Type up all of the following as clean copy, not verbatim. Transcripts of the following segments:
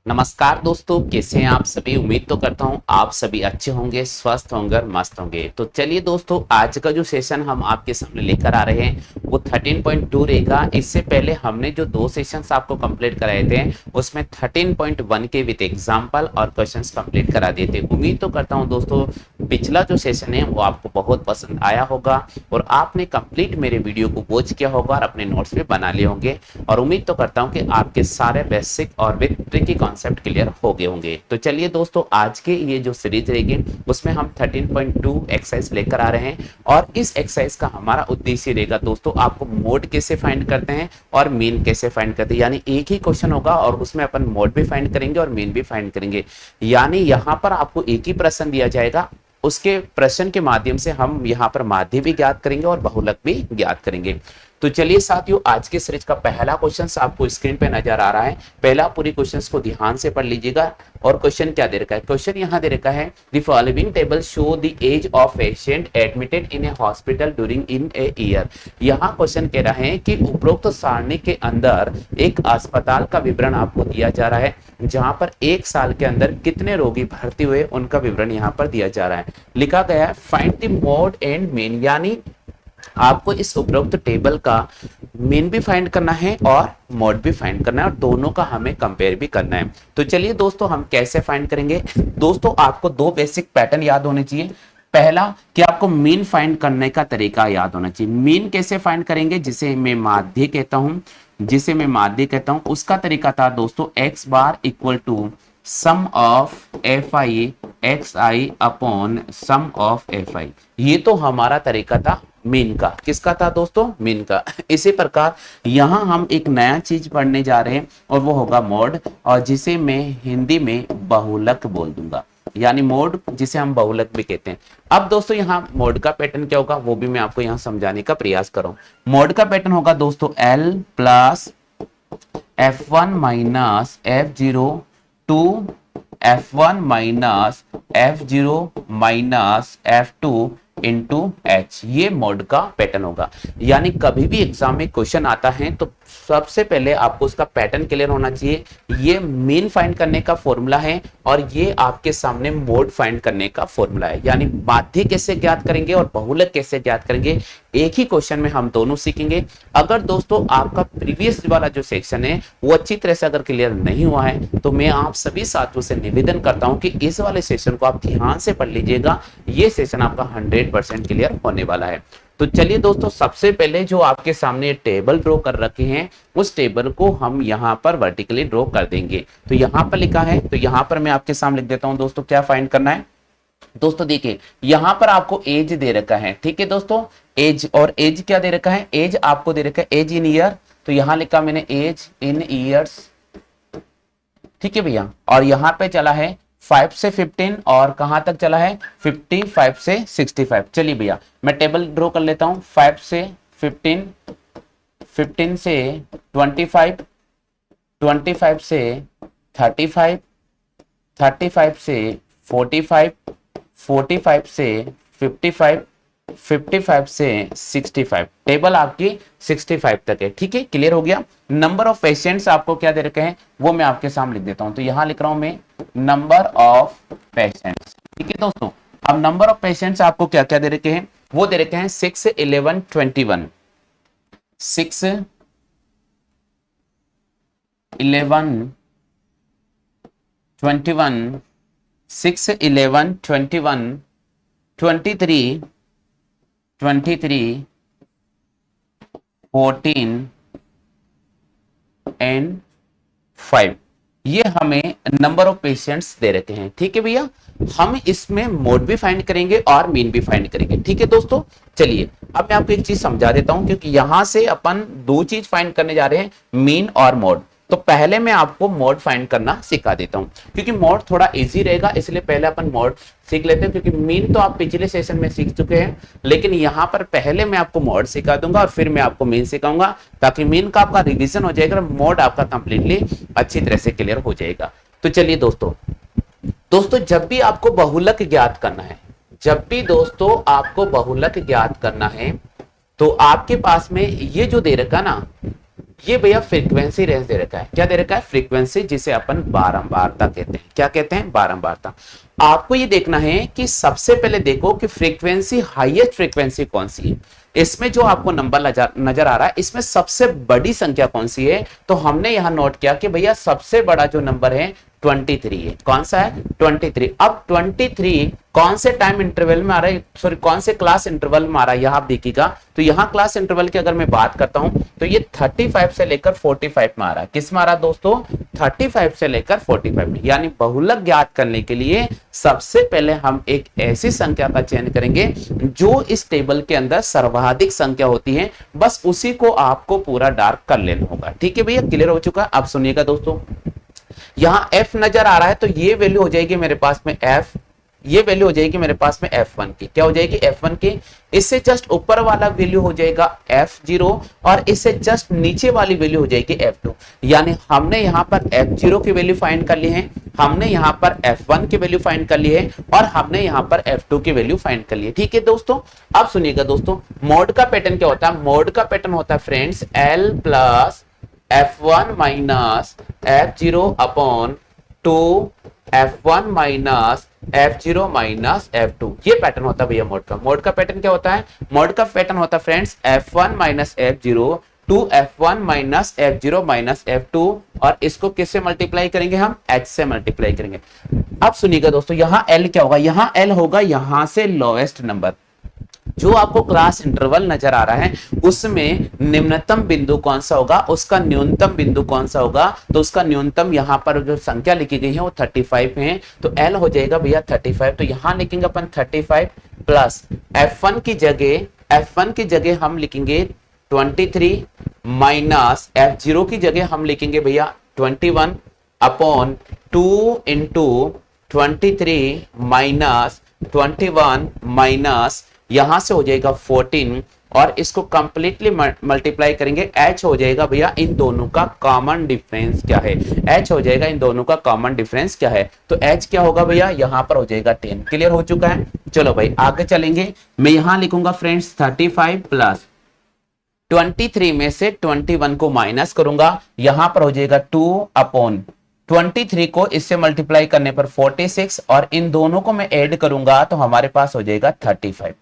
नमस्कार दोस्तों, कैसे हैं आप सभी। उम्मीद तो करता हूं आप सभी अच्छे होंगे, स्वस्थ होंगे और मस्त होंगे। तो चलिए दोस्तों, आज का जो सेशन हम आपके सामने लेकर आ रहे हैं वो 13.2 रहेगा। इससे पहले हमने जो दो सेशंस आपको कंप्लीट कराए थे उसमें 13.1 के विद एग्जांपल और क्वेश्चंस कंप्लीट करा दिए थे। उम्मीद तो करता हूं दोस्तों पिछला जो सेशन है वो आपको बहुत पसंद आया होगा और आपने कंप्लीट मेरे वीडियो को वॉच किया होगा और अपने नोट्स भी बना लिए होंगे। और उम्मीद तो करता हूं कि आपके सारे बेसिक और विद ट्रिकी कॉन्सेप्ट क्लियर हो गए होंगे। तो चलिए दोस्तों, आज के ये जो सीरीज रहेगी उसमें हम 13.2 एक्सरसाइज लेकर आ रहे हैं और इस एक्सरसाइज का हमारा उद्देश्य रहेगा दोस्तों आपको मोड कैसे फाइंड करते हैं और मीन कैसे फाइंड करते हैं। यानी एक ही क्वेश्चन होगा और उसमें अपन मोड भी फाइंड करेंगे और मीन भी फाइंड करेंगे। यानी यहां पर आपको एक ही प्रश्न दिया जाएगा, उसके प्रश्न के माध्यम से हम यहाँ पर माध्य भी ज्ञात करेंगे और बहुलक भी ज्ञात करेंगे। तो चलिए साथियों, आज के सीरीज का पहला क्वेश्चन आपको स्क्रीन पे नजर आ रहा है। पहला पूरी क्वेश्चंस को ध्यान से पढ़ लीजिएगा। और क्वेश्चन क्या दे रखा है, क्वेश्चन यहाँ दे रखा है the following table show the age of patient admitted in a hospital during in a year. यहाँ क्वेश्चन कह रहा है कि उपरोक्त सारणी के अंदर एक अस्पताल का विवरण आपको दिया जा रहा है जहां पर एक साल के अंदर कितने रोगी भर्ती हुए उनका विवरण यहाँ पर दिया जा रहा है। लिखा गया है find the mode and mean, यानी आपको इस उपरोक्त टेबल का मीन भी फाइंड करना है और मोड भी फाइंड करना है और दोनों का हमें कंपेयर भी करना है। तो चलिए दोस्तों, हम कैसे फाइंड करेंगे। दोस्तों आपको दो बेसिक पैटर्न याद होने चाहिए। पहला कि आपको मीन फाइंड करने का तरीका याद होना चाहिए। मीन कैसे फाइंड करेंगे, जिसे मैं माध्य कहता हूं, उसका तरीका था दोस्तों X bar equal to sum of F I X I upon sum of F I. ये तो हमारा तरीका था मीन का। किसका था दोस्तों, मीन का। इसी प्रकार यहां हम एक नया चीज पढ़ने जा रहे हैं और वो होगा मोड, और जिसे मैं हिंदी में बहुलक बोल दूंगा, यानी मोड जिसे हम बहुलक भी कहते हैं। अब दोस्तों यहाँ मोड का पैटर्न क्या होगा वो भी मैं आपको यहाँ समझाने का प्रयास करूं। मोड का पैटर्न होगा दोस्तों L plus F1 minus F0 two F1 minus F0 minus F2 into H. ये मोड का पैटर्न होगा। यानी कभी भी एग्जाम में क्वेश्चन आता है तो सबसे पहले आपको उसका पैटर्न क्लियर होना चाहिए। ये मीन फाइंड करने का फॉर्मूला है और ये आपके सामने मोड फाइंड करने का फॉर्मूला है। यानी माध्य कैसे ज्ञात करेंगे और बहुलक कैसे ज्ञात करेंगे, एक ही क्वेश्चन में हम दोनों सीखेंगे। अगर दोस्तों आपका प्रीवियस वाला जो सेक्शन है वो अच्छी तरह से अगर क्लियर नहीं हुआ है तो मैं आप सभी साथियों से निवेदन करता हूं कि इस वाले सेशन को आप ध्यान से पढ़ लीजिएगा। ये सेशन आपका 100% क्लियर होने वाला है। तो चलिए दोस्तों, सबसे पहले जो आपके सामने टेबल ड्रॉ कर रखे हैं उस टेबल को हम यहां पर वर्टिकली ड्रॉ कर देंगे। तो यहां पर लिखा है, तो यहां पर मैं आपके सामने लिख देता हूं दोस्तों क्या फाइंड करना है। दोस्तों देखिए यहां पर आपको एज दे रखा है, ठीक है दोस्तों, एज। और एज क्या दे रखा है, एज आपको दे रखा है एज इन ईयर। तो यहां लिखा मैंने एज इन ईयर्स, ठीक है भैया। और यहां पे चला है 5 से 15 और कहां तक चला है 55 से 65। चलिए भैया मैं टेबल ड्रॉ कर लेता हूं। 5 से 15, 15 से 25, 25 से 35, 35 से 45, 45 से 55, 55 से 65। टेबल आपकी 65 तक है, ठीक है, क्लियर हो गया। नंबर ऑफ पेशेंट्स आपको क्या दे रखे हैं वो मैं आपके सामने लिख देता हूं। तो यहां लिख रहा हूं मैं नंबर ऑफ पेशेंट्स, ठीक है दोस्तों। अब नंबर ऑफ पेशेंट्स आपको क्या क्या दे रखे हैं, वो दे रखे हैं 6, 11, 21, 6, 11, 21, 6, 11, 21, 23, 14 एंड 5। ये हमें नंबर ऑफ पेशेंट्स दे रखे हैं, ठीक है भैया। हम इसमें मोड भी फाइंड करेंगे और मीन भी फाइंड करेंगे, ठीक है दोस्तों। चलिए अब मैं आपको एक चीज समझा देता हूं, क्योंकि यहां से अपन दो चीज फाइंड करने जा रहे हैं, मीन और मोड। तो पहले मैं आपको मोड फाइंड करना सिखा देता हूं, क्योंकि मोड थोड़ा इजी रहेगा, इसलिए पहले अपन मोड सीख लेते हैं। क्योंकि मीन तो आप पिछले सेशन में सीख चुके हैं, लेकिन यहां पर पहले मैं आपको मोड सिखा दूंगा और फिर मैं आपको मीन सिखाऊंगा, ताकि मीन का आपका रिवीजन हो जाएगा, मोड आपका कंप्लीटली अच्छी तरह से क्लियर हो जाएगा। तो चलिए दोस्तों, जब भी आपको बहुलक ज्ञात करना है, जब भी दोस्तों आपको बहुलक ज्ञात करना है, तो आपके पास में ये जो दे रखा ना ये भैया फ्रीक्वेंसी रेंज दे रखा है। क्या दे रखा है? फ्रीक्वेंसी, जिसे अपन बारंबारता कहते हैं। क्या कहते हैं? बारंबारता। आपको ये देखना है कि सबसे पहले देखो कि फ्रीक्वेंसी, हाईएस्ट फ्रीक्वेंसी कौन सी है। इसमें जो आपको नंबर नजर आ रहा है, इसमें सबसे बड़ी संख्या कौन सी है? तो हमने यहां नोट किया कि भैया सबसे बड़ा जो नंबर है 23 है। कौन सा है? 23। अब 23 कौन से टाइम इंटरवल में आ रहा है, सॉरी कौन से क्लास इंटरवल में आ रहा है, यहां आप देखिएगा। तो यहां क्लास इंटरवल की अगर मैं बात करता हूं तो ये 35 से लेकर 45 में आ रहा है। किस में आ रहा है दोस्तों? 35 से लेकर 45 में। यानी बहुलक ज्ञात करने के लिए सबसे पहले हम एक ऐसी संख्या का चयन करेंगे जो इस टेबल के अंदर सर्वाधिक संख्या होती है, बस उसी को आपको पूरा डार्क कर लेना होगा। ठीक है भैया, क्लियर हो चुका? अब सुनिएगा दोस्तों, यहां f नजर आ रहा है तो ये वैल्यू हो जाएगी मेरे पास में f, ये वैल्यू हो जाएगी मेरे पास में f1 की। क्या हो जाएगी? f1 की। इससे जस्ट ऊपर वाला वैल्यू हो जाएगा f0 और इससे जस्ट नीचे वाली वैल्यू हो जाएगी f2। यानी हमने यहां पर f0 की वैल्यू फाइंड कर ली है, हमने यहां पर f1 की वैल्यू फाइंड कर ली है और हमने यहां पर f2 की वैल्यू फाइंड कर ली है। ठीक है दोस्तों, अब सुनिएगा दोस्तों, मोड का पैटर्न क्या होता है? मोड का पैटर्न होता है friends l plus f1 minus f0 upon 2 f1 minus f0 minus f2। ये पैटर्न होता है भैया मोड का। मोड का पैटर्न क्या होता है? मोड का पैटर्न होता है friends f1 minus f0 two f1 minus f0 minus f2, और इसको किससे मल्टीप्लाई करेंगे? हम h से मल्टीप्लाई करेंगे। अब सुनिएगा दोस्तों, यहां l क्या होगा? यहां l होगा यहां से लोएस्ट नंबर। जो आपको क्लास इंटरवल नजर आ रहा है उसमें निम्नतम बिंदु कौन सा होगा, उसका न्यूनतम बिंदु कौन सा होगा? तो उसका न्यूनतम यहां पर जो संख्या लिखी गई है वो 35 है, तो l हो जाएगा भैया 35। तो यहां लिखेंगे अपन 35 प्लस f1 की जगह हम लिखेंगे 23 माइनस f0 की जगह हम लिखेंगे भैया 21 अपॉन 2 इंटू 23 माइनस 21 माइनस यहां से हो जाएगा 14, और इसको कंप्लीटली मल्टीप्लाई करेंगे। h हो जाएगा भैया इन दोनों का कॉमन डिफरेंस क्या है? h हो जाएगा इन दोनों का कॉमन डिफरेंस क्या है? तो h क्या होगा भैया? यहां पर हो जाएगा 10। क्लियर हो चुका है? चलो भाई आगे चलेंगे। मैं यहां लिखूंगा फ्रेंड्स 35 प्लस 23 में से 21 को माइनस करूंगा, यहां पर हो जाएगा 2 अपॉन 23 को इससे मल्टीप्लाई करने पर 46, और इन दोनों को मैं ऐड करूंगा तो हमारे पास हो जाएगा 35।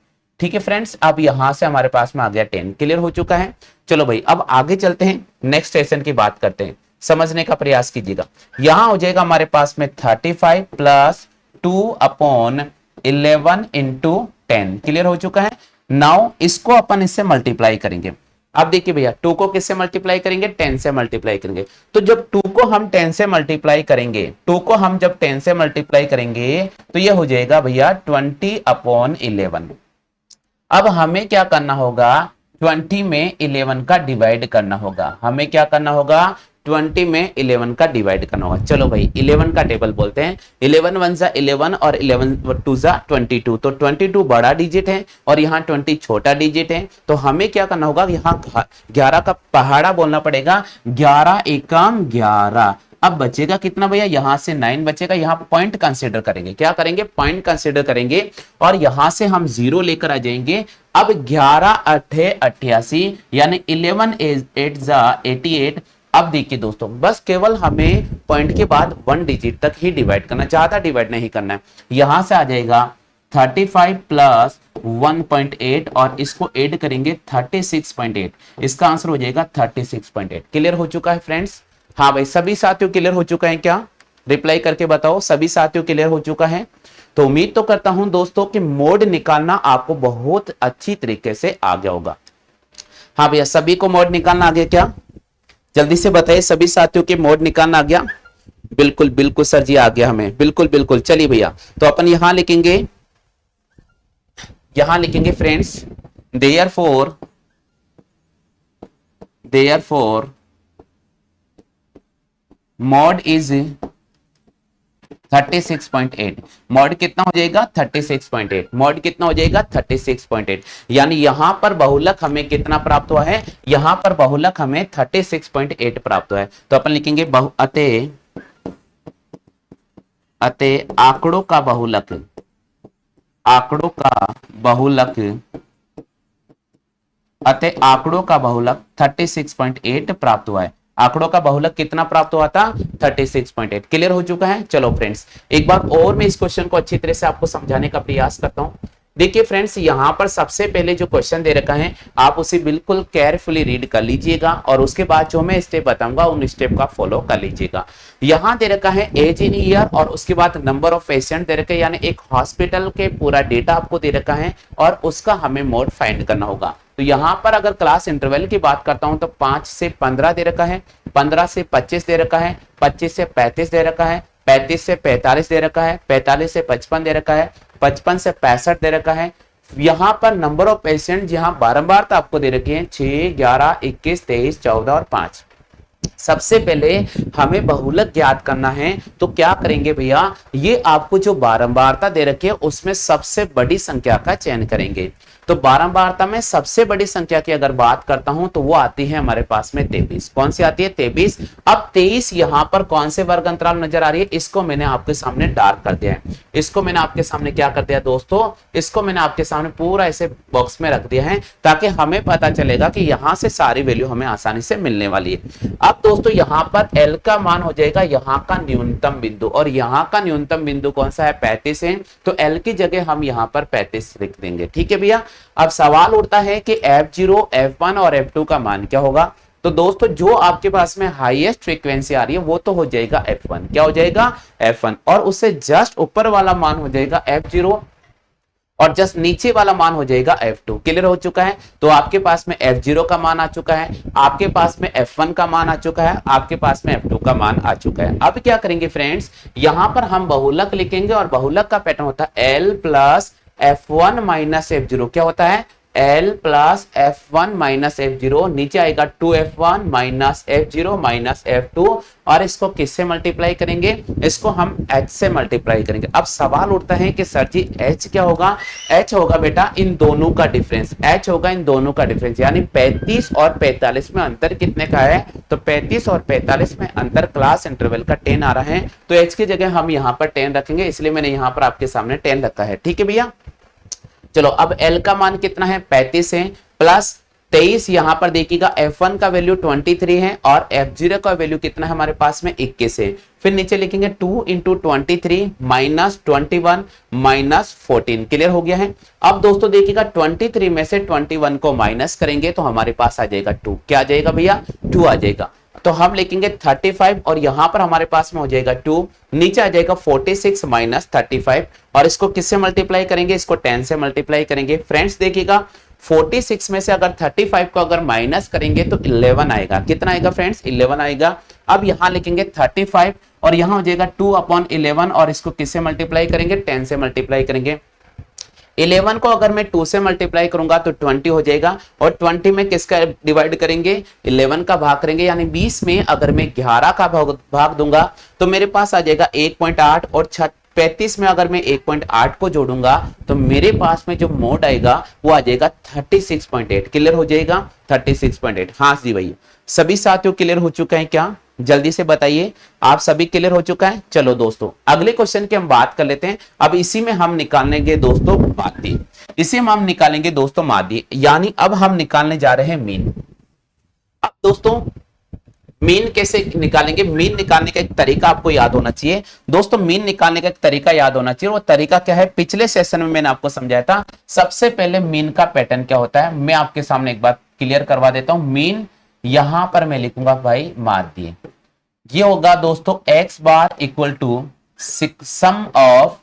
ठीक है फ्रेंड्स, अब यहां से हमारे पास में आ गया 10। क्लियर हो चुका है? चलो भाई अब आगे चलते हैं, नेक्स्ट सेशन की बात करते हैं, समझने का प्रयास कीजिएगा। यहां हो जाएगा हमारे पास में 35 प्लस 2 अपॉन 11 इंटू 10। क्लियर हो चुका है? नाउ इसको अपन इससे मल्टीप्लाई करेंगे। अब देखिए भैया 2 को किससे मल्टीप्लाई करेंगे? 10 से मल्टीप्लाई करेंगे। तो जब 2 को हम 10 से मल्टीप्लाई करेंगे, 2 को हम जब 10 से मल्टीप्लाई करेंगे तो ये हो जाएगा भैया 20 अपॉन 11। अब हमें क्या करना होगा? 20 में 11 का डिवाइड करना होगा। हमें क्या करना होगा? 20 में 11 का डिवाइड करना होगा। चलो भाई 11 का टेबल बोलते हैं। 11 1 जा 11 और 11 2 जा 22। तो 22 बड़ा डिजिट है और यहाँ 20 छोटा डिजिट है। तो हमें क्या करना होगा? यहाँ 11 का पहाड़ा बोलना पड़ेगा। 11 एकम 11। अब बचेगा कितना भैया? यहां से 9 बचेगा। यहां पॉइंट कंसीडर करेंगे। क्या करेंगे? पॉइंट कंसीडर करेंगे, और यहां से हम 0 लेकर आ जाएंगे। अब 11 8 88, यानी 11 8 जा 88। अब देखिए दोस्तों, बस केवल हमें पॉइंट के बाद 1 डिजिट तक ही डिवाइड करना, ज्यादा डिवाइड नहीं करना है। यहां से आ जाएगा 35 प्लस 1.8 और इसको ऐड करेंगे 36.8। इसका आंसर हो जाएगा 36.8। क्लियर हो चुका है फ्रेंड्स? हाँ भाई सभी साथियों क्लियर हो चुका है क्या? रिप्लाई करके बताओ सभी साथियों क्लियर हो चुका है? तो उम्मीद तो करता हूं दोस्तों कि मोड निकालना आपको बहुत अच्छी तरीके से आ गया होगा। हाँ भैया सभी को मोड निकालना आ गया क्या? जल्दी से बताइए सभी साथियों के मोड निकालना आ गया? बिल्कुल बिल्कुल सर जी आ गया हमें, बिल्कुल बिल्कुल। चलिए भैया तो अपन यहां लिखेंगे friends therefore mod is 36.8। Mod कितना हो जाएगा? 36.8। मॉड कितना हो जाएगा? 36.8। यानी यहां पर बहुलक हमें कितना प्राप्त हुआ है? यहां पर बहुलक हमें 36.8 प्राप्त हुआ है। तो अपन लिखेंगे अतः आंकड़ों का बहुलक अतः आंकड़ों का बहुलक 36.8 प्राप्त हुआ है। आंकड़ों का बहुलक कितना प्राप्त हुआ था? 36.8। क्लियर हो चुका है। चलो फ्रेंड्स, एक बार और मैं इस क्वेश्चन को अच्छी तरह से आपको समझाने का प्रयास करता हूं। देखिए फ्रेंड्स, यहां पर सबसे पहले जो क्वेश्चन दे रखा है आप उसे बिल्कुल केयरफुली रीड कर लीजिएगा और उसके बाद जो मैं स्टेप बताऊंगा उन स्टेप का फॉलो कर लीजिएगा। यहां दे रखा है एज इन ईयर और उसके बाद नंबर ऑफ पेशेंट दे रखा है, यानी एक हॉस्पिटल के पूरा डेटा आपको दे रखा है और उसका हमें मोड फाइंड करना होगा। तो यहां पर अगर क्लास इंटरवल की बात करता हूं तो 5 से 15 दे रखा है, 15 से 25 दे रखा है, 25 से 35 दे रखा है, 35 से 45 दे रखा है, 45 से 55 दे रखा है, 55 से 65 दे रखा है। यहां पर नंबर ऑफ पेशेंट जहां बारंबार तो आपको दे रखे हैं 6, 11, 21, 23, 14 और 5। सबसे पहले हमें बहुलक ज्ञात करना है, तो क्या करेंगे भैया, ये आपको जो बारंबारता दे रखी है उसमें सबसे बड़ी संख्या का चयन करेंगे। तो बारंबारता में सबसे बड़ी संख्या की अगर बात करता हूं तो वो आती है हमारे पास में 23। कौन सी आती है? 23। अब 23 यहां पर कौन से वर्ग अंतराल नजर आ रही है? इसको मैंने आपके सामने डार्क कर दिया है। इसको मैंने आपके सामने क्या कर दिया दोस्तों? इसको मैंने आपके सामने पूरा ऐसे बॉक्स में रख दिया है ताकि हमें पता चलेगा कि यहां से सारी वैल्यू हमें आसानी से मिलने वाली है। अब दोस्तों यहां पर L का मान हो जाएगा यहां का न्यूनतम बिंदु, और यहां का न्यूनतम बिंदु कौन सा है? 35 है। तो L की जगह हम यहां पर 35 लिख देंगे। ठीक है भैया। अब सवाल उठता है कि F0, F1 और F2 का मान क्या होगा? तो दोस्तों जो आपके पास में हाईएस्ट फ्रीक्वेंसी आ रही है वो तो हो जाएगा F1। क्या हो जाएगा? F1। और उससे जस्ट ऊपर वाला मान हो जाएगा F0 और जस्ट नीचे वाला मान हो जाएगा F2। क्लियर हो चुका है। तो आपके पास में F0 का मान आ चुका है, आपके पास में F1 का मान आ चुका है, आपके पास में F2 का मान आ चुका है। अब क्या करेंगे फ्रेंड्स, यहां पर हम बहुलक लिखेंगे और बहुलक का पैटर्न होता है L plus F1 minus F0। क्या होता है? L plus F1 minus F0, नीचे आएगा 2F1 minus F0 minus F2, और इसको किससे मल्टीप्लाई करेंगे? इसको हम H से मल्टीप्लाई करेंगे। अब सवाल उठता है कि सर जी H क्या होगा? H होगा बेटा इन दोनों का डिफरेंस। H होगा इन दोनों का डिफरेंस, यानी 35 और 45 में अंतर कितने का है? तो 35 और 45 में अंतर क्लास इंटरवल का 10 आ रहा है। तो H की जगह हम यहाँ पर 10 रखेंगे, इसलिए मैंने यहाँ पर आपके सामने 10 रखा है। ठीक है भैया। चलो अब L का मान कितना है? 35 है, प्लस 23। यहां पर देखिएगा F1 का वैल्यू 23 है और F0 का वैल्यू कितना है हमारे पास में? 21 है। फिर नीचे लिखेंगे 2 इंटू 23 माइनस 21 माइनस 14। क्लियर हो गया है। अब दोस्तों देखिएगा 23 में से 21 को माइनस करेंगे तो हमारे पास आ जाएगा 2। क्या आ जाएगा भैया? 2 आ जाएगा। तो हम लिखेंगे 35 और यहां पर हमारे पास में हो जाएगा 2, नीचे आ जाएगा 46 माइनस 35, और इसको किससे मल्टीप्लाई करेंगे? इसको 10 से मल्टीप्लाई करेंगे। फ्रेंड्स देखिएगा 46 में से अगर 35 को अगर माइनस करेंगे तो 11 आएगा। कितना आएगा फ्रेंड्स? 11 आएगा। अब यहां लिखेंगे 35 और यहां हो जाएगा 2/11, और इसको किससे मल्टीप्लाई करेंगे? 10 से मल्टीप्लाई करेंगे। 11 को अगर मैं 2 से मल्टीप्लाई करूंगा तो 20 हो जाएगा, और 20 में किसका डिवाइड करेंगे? 11 का भाग करेंगे, यानी 20 में अगर मैं 11 का भाग दूंगा तो मेरे पास आ जाएगा 1.8, और 35 में अगर मैं 1.8 को जोड़ूंगा तो मेरे पास में जो मोड आएगा वो आ जाएगा 36.8। क्लियर हो जाएगा 36.8। हाँ जी भैया, सभी साथियों क्लियर हो चुका है क्या? जल्दी से बताइए, आप सभी क्लियर हो चुका है? चलो दोस्तों अगले क्वेश्चन की हम बात कर लेते हैं। अब इसी में हम निकालेंगे दोस्तों माध्य, इसी में हम निकालेंगे दोस्तों माध्य, यानी अब हम निकालने जा रहे हैं मीन। अब दोस्तों मीन कैसे निकालेंगे? मीन निकालने का एक तरीका आपको याद होना चाहिए दोस्तों। मीन निकालने का एक तरीका याद होना चाहिए। वो तरीका क्या है? पिछले सेशन में मैंने आपको समझाया था। सबसे पहले मीन का पैटर्न क्या होता है मैं आपके सामने एक बार क्लियर करवा देता हूं। मीन यहां पर मैं लिखूंगा भाई माध्य, ये होगा दोस्तों x bar equal to sum of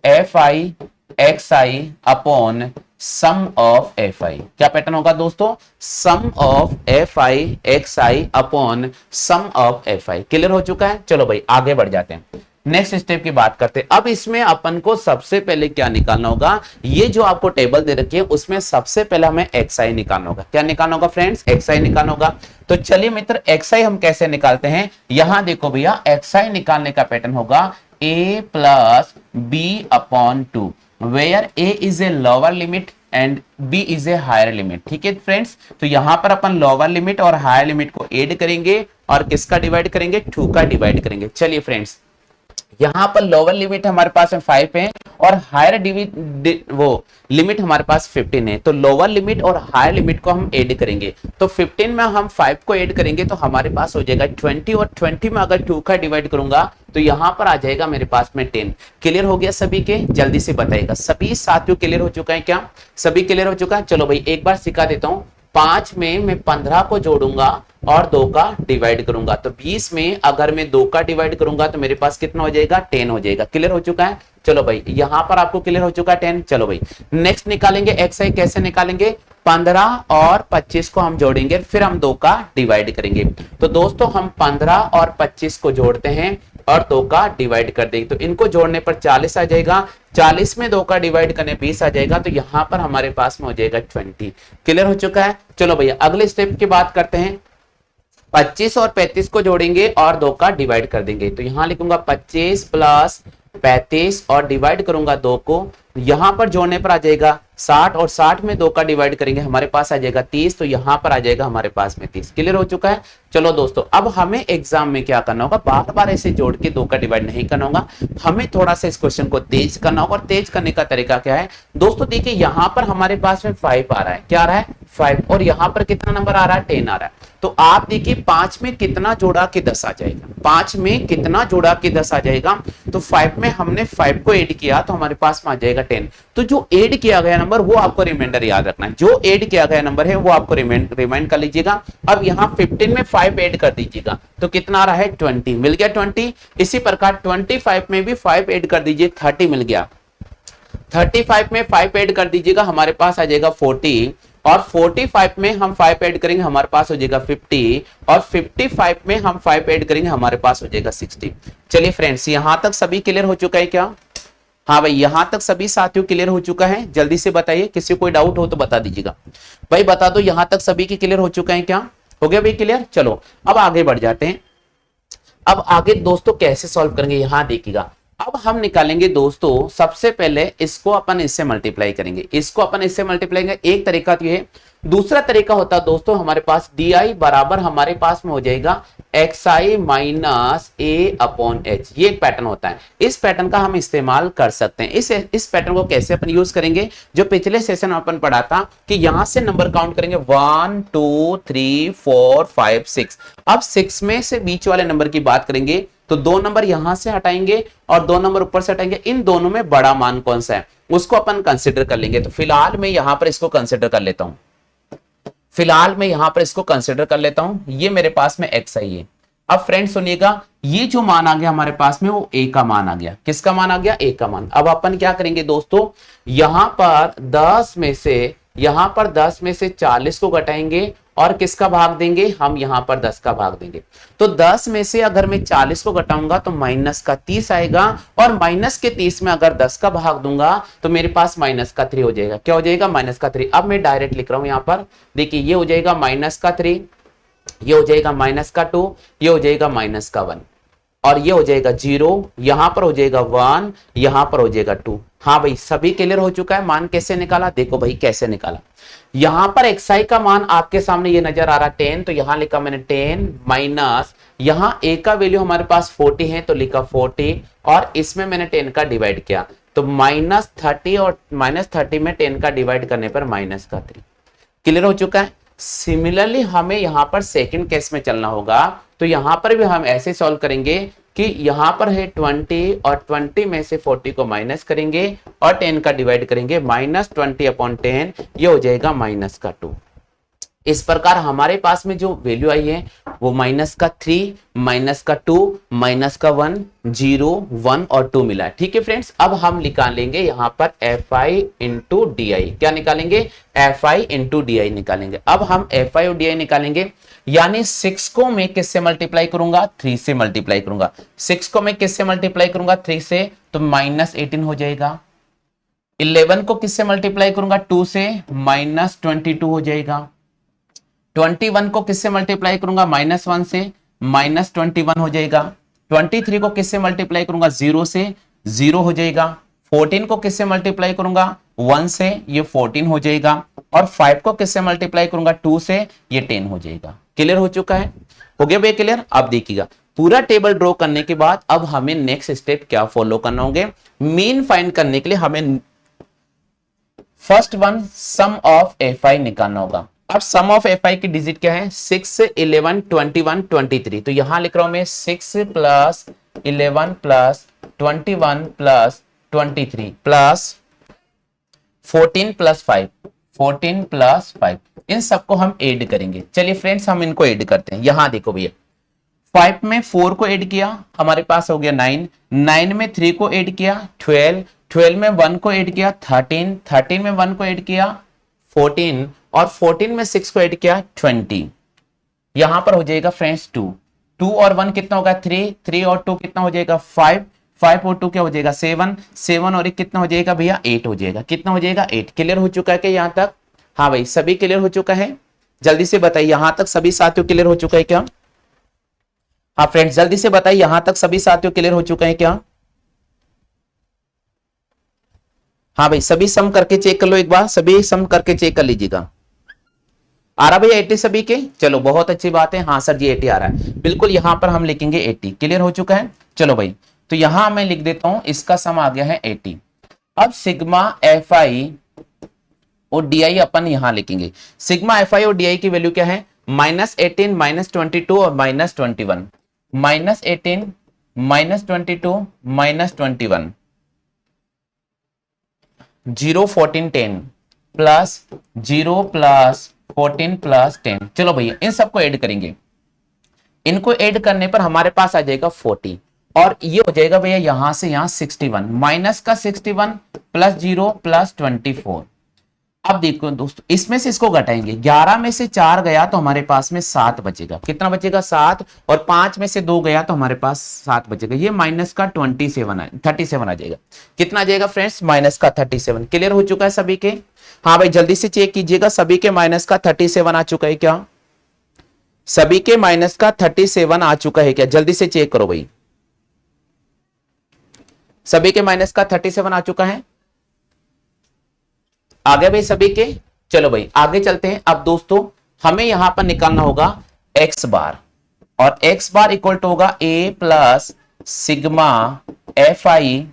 F I X I upon sum of F I. क्या पैटर्न होगा दोस्तों? Sum of F I X I upon sum of F I. Clear हो चुका है? चलो भाई आगे बढ़ जाते हैं, नेक्स्ट स्टेप की बात करते हैं। अब इसमें अपन को सबसे पहले क्या निकालना होगा? ये जो आपको टेबल दे रखी है उसमें सबसे पहले हमें एक्स आई निकालना होगा। क्या निकालना होगा फ्रेंड्स? एक्स आई निकालना होगा। तो चलिए मित्र एक्स आई हम कैसे निकालते हैं? यहां देखो भैया, एक्स आई निकालने का पैटर्न होगा a plus B upon 2, where a is a lower limit and b is a higher limit. ठीक है फ्रेंड्स, तो यहां पर अपन लोअर लिमिट और हायर लिमिट को ऐड करेंगे और किसका डिवाइड करेंगे? 2 का डिवाइड करेंगे। चलिए फ्रेंड्स यहाँ पर लोअर लिमिट हमारे पास में 5 है और हायर वो लिमिट हमारे पास 15 है। तो लोअर लिमिट और हायर लिमिट को हम ऐड करेंगे, तो 15 में हम 5 को ऐड करेंगे तो हमारे पास हो जाएगा 20, और 20 में अगर 2 का डिवाइड करूंगा तो यहाँ पर आ जाएगा मेरे पास में 10। क्लियर हो गया सभी के? जल्दी से बताइएगा। सभी साथियों क्लियर हो चुका है क्या? सभी क्लियर हो चुका है? चलो भाई एक बार सिखा देता हूँ। 5 में मैं 15 को जोड़ूंगा और 2 का डिवाइड करूंगा, तो 20 में अगर मैं 2 का डिवाइड करूंगा तो मेरे पास कितना हो जाएगा? 10 हो जाएगा। क्लियर हो चुका है? चलो भाई यहां पर आपको क्लियर हो चुका है 10। चलो भाई नेक्स्ट निकालेंगे एक्सआई। कैसे निकालेंगे? 15 और 25 को हम जोड़ेंगे, फिर हम 2 का डिवाइड करेंगे। तो दोस्तों हम 15 और 25 को जोड़ते हैं और 2 का डिवाइड कर देंगे, तो इनको जोड़ने पर 40 आ जाएगा। 40 में 2 का डिवाइड करने 20 आ जाएगा, तो यहां पर हमारे पास में हो जाएगा 20। क्लियर हो चुका है? चलो भैया अगले स्टेप की बात करते हैं। 25 और 35 को जोड़ेंगे और 2 का डिवाइड कर देंगे, तो यहां लिखूंगा 25 प्लस 35 और डिवाइड करूंगा 2 को, यहां पर जोड़ने पर आ जाएगा 60 और 60 में 2 का डिवाइड करेंगे हमारे पास आ जाएगा 30, तो यहां पर आ जाएगा हमारे पास में 30। क्लियर हो चुका है? चलो दोस्तों अब हमें एग्जाम में क्या करना होगा, बार बार ऐसे जोड़ के 2 का डिवाइड नहीं करना होगा, हमें थोड़ा सा इस क्वेश्चन को तेज करना होगा। और तेज करने का तरीका क्या है दोस्तों? देखिए यहां पर हमारे पास में 5 आ रहा है, क्या आ रहा है? 5, और यहां पर कितना नंबर आ रहा है? 10 आ रहा है। तो आप देखिए 5 में कितना जोड़ा कि 10 आ जाएगा? 5 में कितना जोड़ा कि 10 आ जाएगा? तो 5 में हमने 5 को ऐड किया तो हमारे पास में आ जाएगा 10। तो जो ऐड किया गया नंबर वो आपको रिमाइंडर याद रखना है, जो ऐड किया गया नंबर है वो आपको रिमाइंड कर लीजिएगा। अब यहाँ 15 में 5 ऐड कर दीजिएगा तो कितना आ रहा है? 20 मिल गया 20। इसी प्रकार 25 में भी 5 ऐड कर दीजिए, 30 मिल गया। 35 में 5 ऐड कर दीजिएगा, हमारे पास आ जाएगा 40, और 45 में हम 5 ऐड करेंगे हमारे पास हो जाएगा 50, और 55 में हम 5 ऐड करेंगे हमारे पास हो जाएगा 60। चलिए फ्रेंड्स यहां तक सभी क्लियर हो चुका है क्या? हाँ भाई यहां तक सभी साथियों क्लियर हो चुका है? जल्दी से बताइए, किसी को कोई डाउट हो तो बता दीजिएगा। भाई बता दो यहां तक सभी की क्लियर हो चुका है क्या? हो गया भाई क्लियर? चलो अब आगे बढ़ जाते हैं। अब आगे दोस्तों कैसे सॉल्व करेंगे यहां देखिएगा। अब हम निकालेंगे दोस्तों, सबसे पहले इसको अपन इससे मल्टीप्लाई करेंगे, इसको अपन इससे मल्टीप्लाई करेंगे। एक तरीका तो ये है, दूसरा तरीका होता है दोस्तों हमारे पास डी बराबर हमारे पास में हो जाएगा xi माइनस ए अपॉन एच। ये एक पैटर्न होता है, इस पैटर्न का हम इस्तेमाल कर सकते हैं। इस पैटर्न को कैसे अपन यूज करेंगे, जो पिछले सेशन में अपन पढ़ा था कि यहां से नंबर काउंट करेंगे 1 2 3 4 5 6। अब 6 में से बीच वाले नंबर की बात करेंगे तो 2 नंबर यहां से हटाएंगे और 2 नंबर ऊपर से हटाएंगे। इन दोनों में बड़ा मान कौन सा है उसको अपन कंसिडर कर लेंगे। तो फिलहाल मैं यहां पर इसको कंसिडर कर लेता हूं, फिलहाल मैं यहां पर इसको कंसिडर कर लेता हूं। ये मेरे पास में एक्स आई है। अब फ्रेंड सुनिएगा, ये जो मान आ गया हमारे पास में वो ए का मान आ गया। किसका मान आ गया? ए का मान। अब अपन क्या करेंगे दोस्तों, यहां पर 10 में से 40 को घटाएंगे और किसका भाग देंगे? हम यहां पर 10 का भाग देंगे। तो 10 में से अगर मैं 40 को घटाऊंगा तो माइनस का 30 आएगा, और माइनस के 30 में अगर 10 का भाग दूंगा तो मेरे पास माइनस का 3 हो जाएगा। क्या हो जाएगा? माइनस का 3। अब मैं डायरेक्ट लिख रहा हूं यहां पर, देखिए ये हो जाएगा माइनस का 3, ये हो जाएगा माइनस का 2, ये हो जाएगा माइनस का 1, और ये हो जाएगा 0, यहां पर हो जाएगा 1, यहां पर हो जाएगा 2। हाँ भाई सभी क्लियर हो चुका है? मान कैसे निकाला? देखो भाई कैसे निकाला। यहां पर xi का मान आपके सामने ये नजर आ रहा 10, तो यहां लिखा मैंने 10 माइनस, यहां a का वैल्यू हमारे पास 40 है तो लिखा 40, और इसमें मैंने 10 का डिवाइड किया तो माइनस 30, और माइनस 30 में 10 का डिवाइड करने पर माइनस का 3। क्लियर हो चुका है? सिमिलरली हमें यहां पर सेकंड केस में चलना होगा, तो यहां पर भी हम ऐसे सॉल्व करेंगे कि यहां पर है 20 और 20 में से 40 को माइनस करेंगे और 10 का डिवाइड करेंगे, माइनस 20 अपॉन 10, ये हो जाएगा माइनस का 2। इस प्रकार हमारे पास में जो वैल्यू आई है वो माइनस का 3, माइनस का 2, माइनस का 1, 0, 1 और 2 मिला। ठीक है फ्रेंड्स, अब हम निकालेंगे यहां पर fi इंटू डी आई। क्या निकालेंगे? fi इंटू डी आई निकालेंगे। अब हम fi और डी आई निकालेंगे, यानी 6 को मैं किससे मल्टीप्लाई करूंगा? 3 से मल्टीप्लाई करूंगा। 6 को मैं किससे मल्टीप्लाई करूंगा? 3 से, तो माइनस 18 हो जाएगा। 11 को किससे मल्टीप्लाई करूंगा? 2 से, माइनस 22 हो जाएगा। 21 को किससे मल्टीप्लाई करूंगा? माइनस 1 से, माइनस 21 हो जाएगा। 23 को किससे मल्टीप्लाई करूंगा? 0 से, 0 हो जाएगा। 14 को किससे मल्टीप्लाई करूंगा? 1 से, ये 14 हो जाएगा। और 5 को किससे मल्टीप्लाई करूंगा? 2 से, ये 10 हो जाएगा। क्लियर हो चुका है? हो गया भैया क्लियर? अब देखिएगा पूरा टेबल ड्रॉ करने के बाद अब हमें नेक्स्ट स्टेप क्या फॉलो करना होंगे, मीन फाइंड करने के लिए हमें first one sum of F I निकालना होगा। अब सम ऑफ एफ आई की डिजिट क्या है, 6, 11, 21, 23। तो यहां लिख रहा हूं मैं 6 plus 11 plus 21 plus 23 plus 14 plus 5, 14 plus 5, इन सबको हम ऐड करेंगे। चलिए फ्रेंड्स हम इनको ऐड करते हैं। यहां देखो भैया 5 में 4 को ऐड किया, हमारे पास हो गया 9, 9 में 3 को ऐड किया 12, 12 में 1 को ऐड किया 13, 13 में 1 को ऐड किया 14 और 14 में 6 को ऐड किया 20। यहां पर हो जाएगा फ्रेंड्स 2, 2 और 1 कितना होगा 3, 3 और 2 कितना हो जाएगा 5, 5 और 2 क्या हो जाएगा 7, 7 और 1 कितना हो जाएगा भैया 8 हो जाएगा। कितना हो जाएगा 8। क्लियर हो चुका है क्या यहां तक? हाँ भाई सभी क्लियर हो चुका है? जल्दी से बताइए यहां तक सभी साथियों क्लियर हो चुका है क्या? हाँ फ्रेंड्स जल्दी से बताइए यहां तक सभी साथियों क्लियर हो चुका है क्या? हाँ भाई सभी सम करके चेक कर लो एक बार, सभी सम करके चेक कर लीजिएगा। आ रहा भैया 80 सभी के? चलो बहुत अच्छी बात है। हाँ सर जी 80 आ रहा है, बिल्कुल यहां पर हम लिखेंगे 80। क्लियर हो चुका है? चलो भाई तो यहां मैं लिख देता हूं इसका सम आ गया है 80। अब सिग्मा एफ आई और डी आई अपन यहां लिखेंगे। सिग्मा एफ आई और डी आई की वैल्यू क्या है, -18, -22 और -21। -18, -22, -21, 0, 14, 10 प्लस 0 प्लस 14 प्लस 10। चलो भैया इन सबको ऐड करेंगे। इनको ऐड करने पर हमारे पास आ जाएगा 40 और ये हो जाएगा भैया यहां से यहां 61, माइनस का 61 प्लस 0 प्लस 24। अब देखो दोस्तों इसमें से इसको घटाएंगे, 11 में से 4 गया तो हमारे पास में 7 बचेगा। कितना बचेगा 7, और 5 में से 2 गया तो हमारे पास 7 बचेगा। ये माइनस का 37 आ जाएगा। कितना आ जाएगा फ्रेंड्स, माइनस का 37। क्लियर हो चुका है सभी के? हाँ भाई जल्दी से चेक कीजिएगा सभी के माइनस का 37 आ चुका है क्या? सभी के माइनस का 37 आ चुका है क्या? जल्दी से चेक करो भाई, सभी के माइनस का 37 आ चुका है? आगे भाई सभी के? चलो भाई आगे चलते हैं। अब दोस्तों हमें यहां पर निकालना होगा एक्स बार, और एक्स बार इक्वल टू होगा A plus sigma F I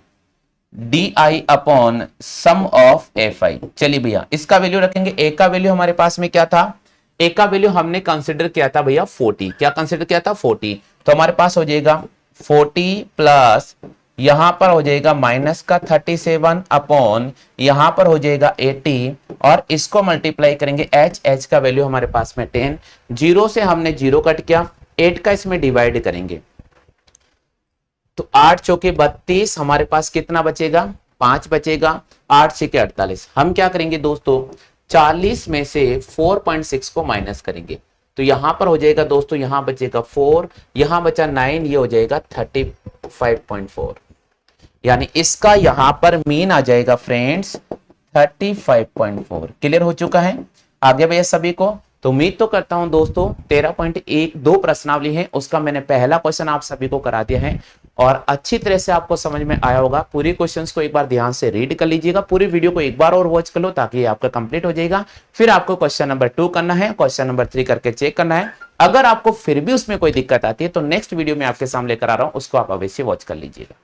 D I upon sum of F I. चलिए भैया इसका वैल्यू रखेंगे। ए का वैल्यू हमारे पास में क्या था, ए का वैल्यू हमने कंसिडर किया था भैया 40। क्या कंसिडर किया था 40, तो हमारे पास हो जाएगा 40 प्लस यहां पर हो जाएगा माइनस का 37 अपॉन यहां पर हो जाएगा 80, और इसको मल्टीप्लाई करेंगे एच का वैल्यू हमारे पास में 10, 0 से हमने 0 कट किया, 8 का इसमें डिवाइड करेंगे तो 8 चौके 32, हमारे पास कितना बचेगा 5 बचेगा, 8 छके 48। हम क्या करेंगे दोस्तों 40 में से 4.6 को माइनस करेंगे तो यहां पर हो जाएगा दोस्तों, यहां बचेगा 4, यहां बचा 9, ये हो जाएगा 35.4। यानी इसका यहां पर मीन आ जाएगा फ्रेंड्स 35.4। क्लियर हो चुका है? आगे भैया सभी को? तो उम्मीद तो करता हूं दोस्तों 13.12 प्रश्नावली है उसका मैंने पहला क्वेश्चन आप सभी को करा दिया है और अच्छी तरह से आपको समझ में आया होगा। पूरी क्वेश्चंस को एक बार ध्यान से रीड कर लीजिएगा, पूरी वीडियो को एक बार और वॉच कर लो ताकि ये आपका कंप्लीट हो जाएगा। फिर आपको क्वेश्चन नंबर 2 करना है, क्वेश्चन नंबर 3 करके चेक करना है। अगर आपको फिर भी उसमें कोई दिक्कत आती है तो नेक्स्ट वीडियो में आपके सामने लेकर आ रहा हूं, उसको आप अवश्य वॉच कर लीजिएगा।